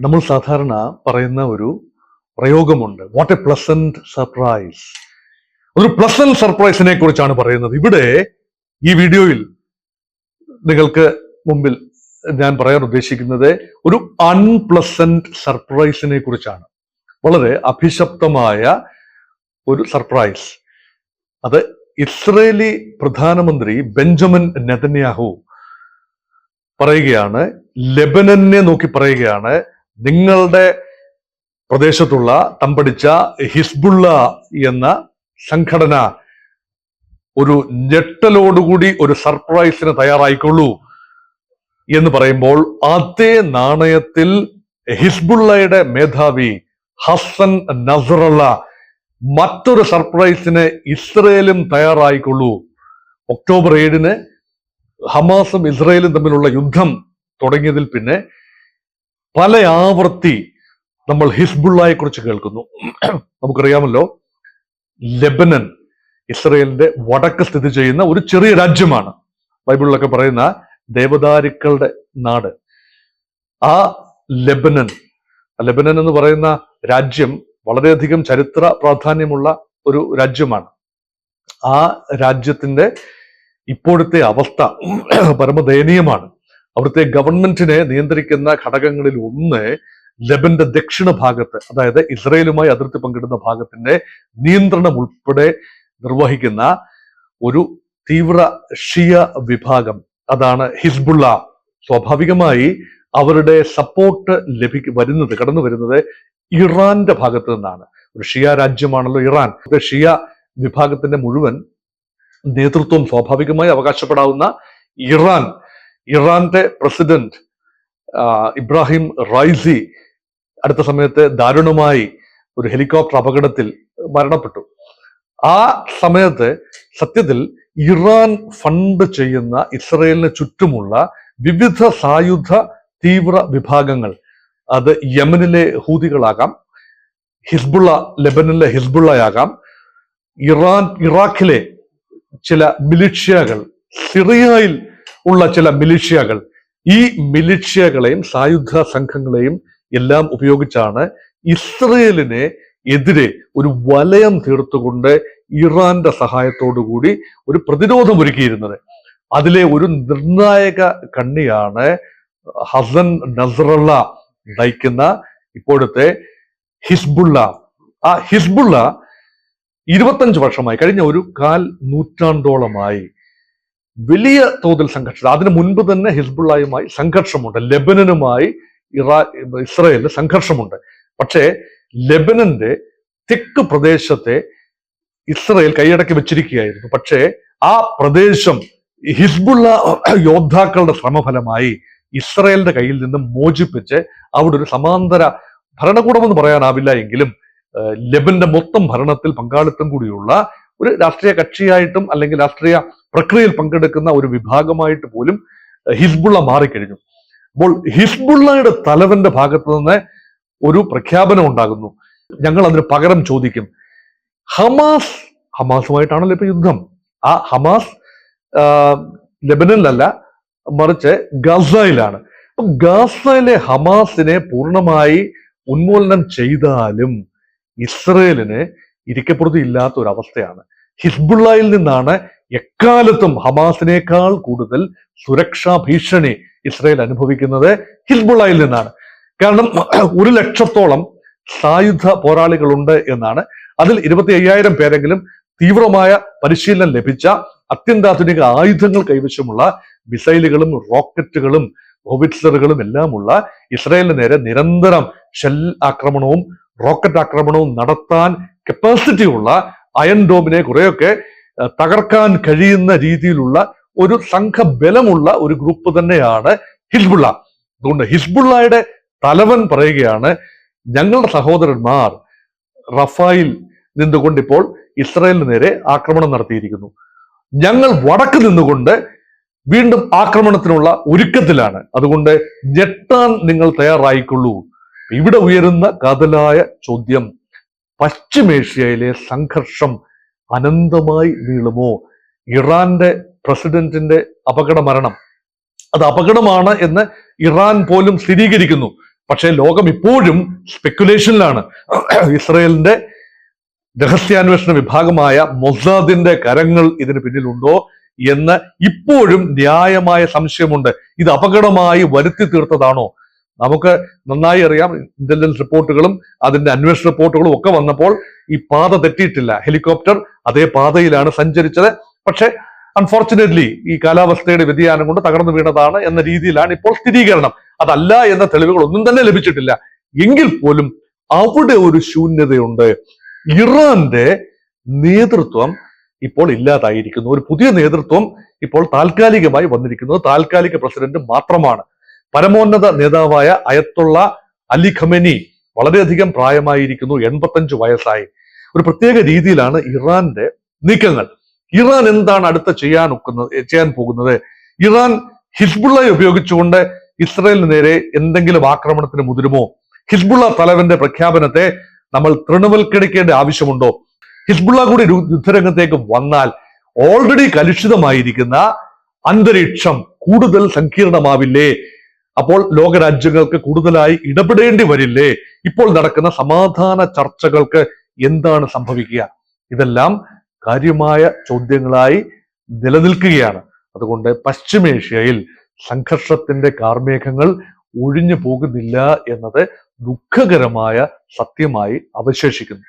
നമ്മൾ സാധാരണ പറയുന്ന ഒരു പ്രയോഗമുണ്ട്, വാട്ട് എ പ്ലസന്റ് സർപ്രൈസ്. ഒരു പ്ലസന്റ് സർപ്രൈസിനെ കുറിച്ചാണ് പറയുന്നത്. ഇവിടെ ഈ വീഡിയോയിൽ നിങ്ങൾക്ക് മുമ്പിൽ ഞാൻ പറയാൻ ഉദ്ദേശിക്കുന്നത് ഒരു അൺപ്ലസന്റ് സർപ്രൈസിനെ കുറിച്ചാണ്. വളരെ അഭിശപ്തമായ ഒരു സർപ്രൈസ്. അത് ഇസ്രയേലി പ്രധാനമന്ത്രി ബെഞ്ചമിൻ നെതന്യാഹു പറയുകയാണ്, ലെബനനെ നോക്കി പറയുകയാണ്, നിങ്ങളുടെ പ്രദേശത്തുള്ള തമ്പടിച്ച ഹിസ്ബുള്ള എന്ന സംഘടന ഒരു ഞെട്ടലോടുകൂടി ഒരു സർപ്രൈസിന് തയ്യാറായിക്കൊള്ളൂ എന്ന് പറയുമ്പോൾ അതേ നാണയത്തിൽ ഹിസ്ബുള്ളയുടെ മേധാവി ഹസൻ നസറള്ള മറ്റൊരു സർപ്രൈസിന് ഇസ്രയേലും തയ്യാറായിക്കൊള്ളൂ. ഒക്ടോബർ 7 ഹമാസും ഇസ്രയേലും തമ്മിലുള്ള യുദ്ധം തുടങ്ങിയതിൽ പിന്നെ പല ആവർത്തി നമ്മൾ ഹിസ്ബുള്ളയെ കുറിച്ച് കേൾക്കുന്നു. നമുക്കറിയാമല്ലോ, ലെബനൻ ഇസ്രയേലിന്റെ വടക്ക് സ്ഥിതി ചെയ്യുന്ന ഒരു ചെറിയ രാജ്യമാണ്. ബൈബിളിലൊക്കെ പറയുന്ന ദേവദാരുക്കളുടെ നാട്. ആ ലെബനൻ എന്ന് പറയുന്ന രാജ്യം വളരെയധികം ചരിത്ര പ്രാധാന്യമുള്ള ഒരു രാജ്യമാണ്. ആ രാജ്യത്തിന്റെ ഇപ്പോഴത്തെ അവസ്ഥ പരമദയനീയമാണ്. അവിടുത്തെ ഗവൺമെന്റിനെ നിയന്ത്രിക്കുന്ന ഘടകങ്ങളിൽ ഒന്ന് ലെബന്റെ ദക്ഷിണ ഭാഗത്ത്, അതായത് ഇസ്രയേലുമായി അതിർത്തി പങ്കിടുന്ന ഭാഗത്തിന്റെ നിയന്ത്രണം ഉൾപ്പെടെ നിർവഹിക്കുന്ന ഒരു തീവ്ര ഷിയ വിഭാഗം, അതാണ് ഹിസ്ബുള്ള. സ്വാഭാവികമായി അവരുടെ സപ്പോർട്ട് കടന്നു വരുന്നത് ഇറാന്റെ ഭാഗത്ത് നിന്നാണ്. ഒരു ഷിയ രാജ്യമാണല്ലോ ഇറാൻ. ഷിയ വിഭാഗത്തിന്റെ മുഴുവൻ നേതൃത്വം സ്വാഭാവികമായി അവകാശപ്പെടാവുന്ന ഇറാന്റെ പ്രസിഡന്റ് ഇബ്രാഹിം റൈസി അടുത്ത സമയത്ത് ദാരുണമായി ഒരു ഹെലികോപ്റ്റർ അപകടത്തിൽ മരണപ്പെട്ടു. ആ സമയത്ത് സത്യത്തിൽ ഇറാൻ ഫണ്ട് ചെയ്യുന്ന ഇസ്രയേലിന് ചുറ്റുമുള്ള വിവിധ സായുധ തീവ്ര വിഭാഗങ്ങൾ, അത് യമനിലെ ഹൂതികളാകാം, ലെബനനിലെ ഹിസ്ബുള്ളയാകാം, ഇറാഖിലെ ചില മിലിഷ്യകൾ, സിറിയയിൽ ഉള്ള ചില മിലിഷ്യകൾ, ഈ മിലിഷ്യകളെയും സായുധ സംഘങ്ങളെയും എല്ലാം ഉപയോഗിച്ചാണ് ഇസ്രയേലിനെ എതിരെ ഒരു വലയം തീർത്തുകൊണ്ട് ഇറാന്റെ സഹായത്തോടുകൂടി ഒരു പ്രതിരോധം ഒരുക്കിയിരുന്നത്. അതിലെ ഒരു നിർണായക കണ്ണിയാണ് ഹസൻ നസറള്ള നയിക്കുന്ന ഇപ്പോഴത്തെ ഹിസ്ബുള്ള. ആ ഹിസ്ബുള്ള 25 വർഷമായി, കഴിഞ്ഞ ഒരു 1/4 നൂറ്റാണ്ടോളമായി വലിയ തോതിൽ സംഘർഷം. അതിനു മുൻപ് തന്നെ ഹിസ്ബുള്ളയുമായി സംഘർഷമുണ്ട്, ലെബനനുമായി ഇസ്രയേലിന് സംഘർഷമുണ്ട്. പക്ഷേ ലെബനന്റെ തെക്ക് പ്രദേശത്തെ ഇസ്രയേൽ കൈയടക്കി വെച്ചിരിക്കുകയായിരുന്നു. പക്ഷേ ആ പ്രദേശം ഹിസ്ബുള്ള യോദ്ധാക്കളുടെ ശ്രമഫലമായി ഇസ്രയേലിന്റെ കയ്യിൽ നിന്നും മോചിപ്പിച്ച് അവിടെ ഒരു സമാന്തര ഭരണകൂടമെന്ന് പറയാനാവില്ല എങ്കിലും ലെബന്റെ മൊത്തം ഭരണത്തിൽ പങ്കാളിത്തം കൂടിയുള്ള ഒരു രാഷ്ട്രീയ കക്ഷിയായിട്ടും അല്ലെങ്കിൽ രാഷ്ട്രീയ പ്രക്രിയയിൽ പങ്കെടുക്കുന്ന ഒരു വിഭാഗമായിട്ട് പോലും ഹിസ്ബുള്ള മാറിക്കഴിഞ്ഞു. അപ്പോൾ ഹിസ്ബുള്ളയുടെ തലവന്റെ ഭാഗത്ത് നിന്ന് ഒരു പ്രഖ്യാപനം ഉണ്ടാകുന്നു, ഞങ്ങൾ അതിന് പകരം ചോദിക്കും. ഹമാസുമായിട്ടാണല്ലോ ഇപ്പൊ യുദ്ധം. ആ ഹമാസ് ലെബനനിലല്ല, മറിച്ച് ഗസയിലാണ്. അപ്പൊ ഗസയിലെ ഹമാസിനെ പൂർണ്ണമായി ഉന്മൂലനം ചെയ്താലും ഇസ്രയേലിന് ഇരിക്കപ്പുറത്തി ഇല്ലാത്ത ഒരു അവസ്ഥയാണ്. ഹിസ്ബുള്ളയിൽ നിന്നാണ് എക്കാലത്തും ഹമാസിനേക്കാൾ കൂടുതൽ സുരക്ഷാ ഭീഷണി ഇസ്രയേൽ അനുഭവിക്കുന്നത് ഹിസ്ബുള്ളയിൽ നിന്നാണ്. കാരണം 1 ലക്ഷത്തോളം സായുധ പോരാളികളുണ്ട് എന്നാണ്. അതിൽ 25,000 പേരെങ്കിലും തീവ്രമായ പരിശീലനം ലഭിച്ച അത്യന്താധുനിക ആയുധങ്ങൾ കൈവശമുള്ള മിസൈലുകളും റോക്കറ്റുകളും ഹോവിറ്റ്സറുകളും എല്ലാമുള്ള ഇസ്രയേലിന് നേരെ നിരന്തരം ഷെൽ ആക്രമണവും റോക്കറ്റ് ആക്രമണവും നടത്താൻ കപ്പാസിറ്റി ഉള്ള അയൺ ഡോമിനെ കുറെയൊക്കെ തകർക്കാൻ കഴിയുന്ന രീതിയിലുള്ള ഒരു സംഘബലമുള്ള ഒരു ഗ്രൂപ്പ് തന്നെയാണ് ഹിസ്ബുള്ള. അതുകൊണ്ട് ഹിസ്ബുള്ളയുടെ തലവൻ പറയുകയാണ്, ഞങ്ങളുടെ സഹോദരന്മാർ റഫായിൽ നിന്നുകൊണ്ട് ഇപ്പോൾ ഇസ്രയേലിന് നേരെ ആക്രമണം നടത്തിയിരിക്കുന്നു. ഞങ്ങൾ വടക്ക് നിന്നുകൊണ്ട് വീണ്ടും ആക്രമണത്തിനുള്ള ഒരുക്കത്തിലാണ്. അതുകൊണ്ട് ഞെട്ടാൻ നിങ്ങൾ തയ്യാറായിക്കൊള്ളൂ. ഇവിടെ ഉയരുന്ന കാതലായ ചോദ്യം, പശ്ചിമേഷ്യയിലെ സംഘർഷം അനന്തമായി നീളുമോ? ഇറാന്റെ പ്രസിഡന്റിന്റെ അപകട മരണം, അത് അപകടമാണ് എന്ന് ഇറാൻ പോലും സ്ഥിരീകരിക്കുന്നു. പക്ഷേ ലോകം ഇപ്പോഴും സ്പെക്കുലേഷനിലാണ്. ഇസ്രയേലിന്റെ രഹസ്യാന്വേഷണ വിഭാഗമായ മൊസാദിന്റെ കരങ്ങൾ ഇതിന് പിന്നിലുണ്ടോ എന്ന് ഇപ്പോഴും ന്യായമായ സംശയമുണ്ട്. ഇത് അപകടമായി വരുത്തി തീർത്തതാണോ? നമുക്ക് നന്നായി അറിയാം, ഇന്റലിജൻസ് റിപ്പോർട്ടുകളും അതിന്റെ അന്വേഷണ റിപ്പോർട്ടുകളും ഒക്കെ വന്നപ്പോൾ ഈ പാത തെറ്റിയിട്ടില്ല. ഹെലികോപ്റ്റർ അതേ പാതയിലാണ് സഞ്ചരിച്ചത്. പക്ഷെ അൺഫോർച്ചുനേറ്റ്ലി ഈ കാലാവസ്ഥയുടെ വ്യതിയാനം കൊണ്ട് തകർന്നു വീണതാണ് എന്ന രീതിയിലാണ് ഇപ്പോൾ സ്ഥിരീകരണം. അതല്ല എന്ന തെളിവുകൾ ഒന്നും തന്നെ ലഭിച്ചിട്ടില്ല. എങ്കിൽ പോലും അവിടെ ഒരു ശൂന്യതയുണ്ട്. ഇറാന്റെ നേതൃത്വം ഇപ്പോൾ ഇല്ലാതായിരിക്കുന്നു. ഒരു പുതിയ നേതൃത്വം ഇപ്പോൾ താൽക്കാലികമായി വന്നിരിക്കുന്നത് താൽക്കാലിക പ്രസിഡന്റ് മാത്രമാണ്. പരമോന്നത നേതാവായ അയത്തുള്ള അലി ഖമേനി വളരെയധികം പ്രായമായിരിക്കുന്നു, 85 വയസ്സായി. ഒരു പ്രത്യേക രീതിയിലാണ് ഇറാന്റെ നീക്കങ്ങൾ. ഇറാൻ എന്താണ് അടുത്ത ചെയ്യാൻ പോകുന്നത്? ഇറാൻ ഹിസ്ബുള്ളയെ ഉപയോഗിച്ചുകൊണ്ട് ഇസ്രയേലിന് നേരെ എന്തെങ്കിലും ആക്രമണത്തിന് മുതിരുമോ? ഹിസ്ബുള്ള തലവന്റെ പ്രഖ്യാപനത്തെ നമ്മൾ തൃണവൽക്കരിക്കേണ്ട ആവശ്യമുണ്ടോ? ഹിസ്ബുള്ള കൂടി യുദ്ധരംഗത്തേക്ക് വന്നാൽ ഓൾറെഡി കലുഷിതമായിരിക്കുന്ന അന്തരീക്ഷം കൂടുതൽ സങ്കീർണമാവില്ലേ? അപ്പോൾ ലോകരാജ്യങ്ങൾക്ക് കൂടുതലായി ഇടപെടേണ്ടി വരില്ലേ? ഇപ്പോൾ നടക്കുന്ന സമാധാന ചർച്ചകൾക്ക് എന്താണ് സംഭവിക്കുക? ഇതെല്ലാം കാര്യമായ ചോദ്യങ്ങളായി നിലനിൽക്കുകയാണ്. അതുകൊണ്ട് പശ്ചിമേഷ്യയിൽ സംഘർഷത്തിന്റെ കാർമേഘങ്ങൾ ഒഴിഞ്ഞു പോകുന്നില്ല എന്നത് ദുഃഖകരമായ സത്യമായി അവശേഷിക്കുന്നു.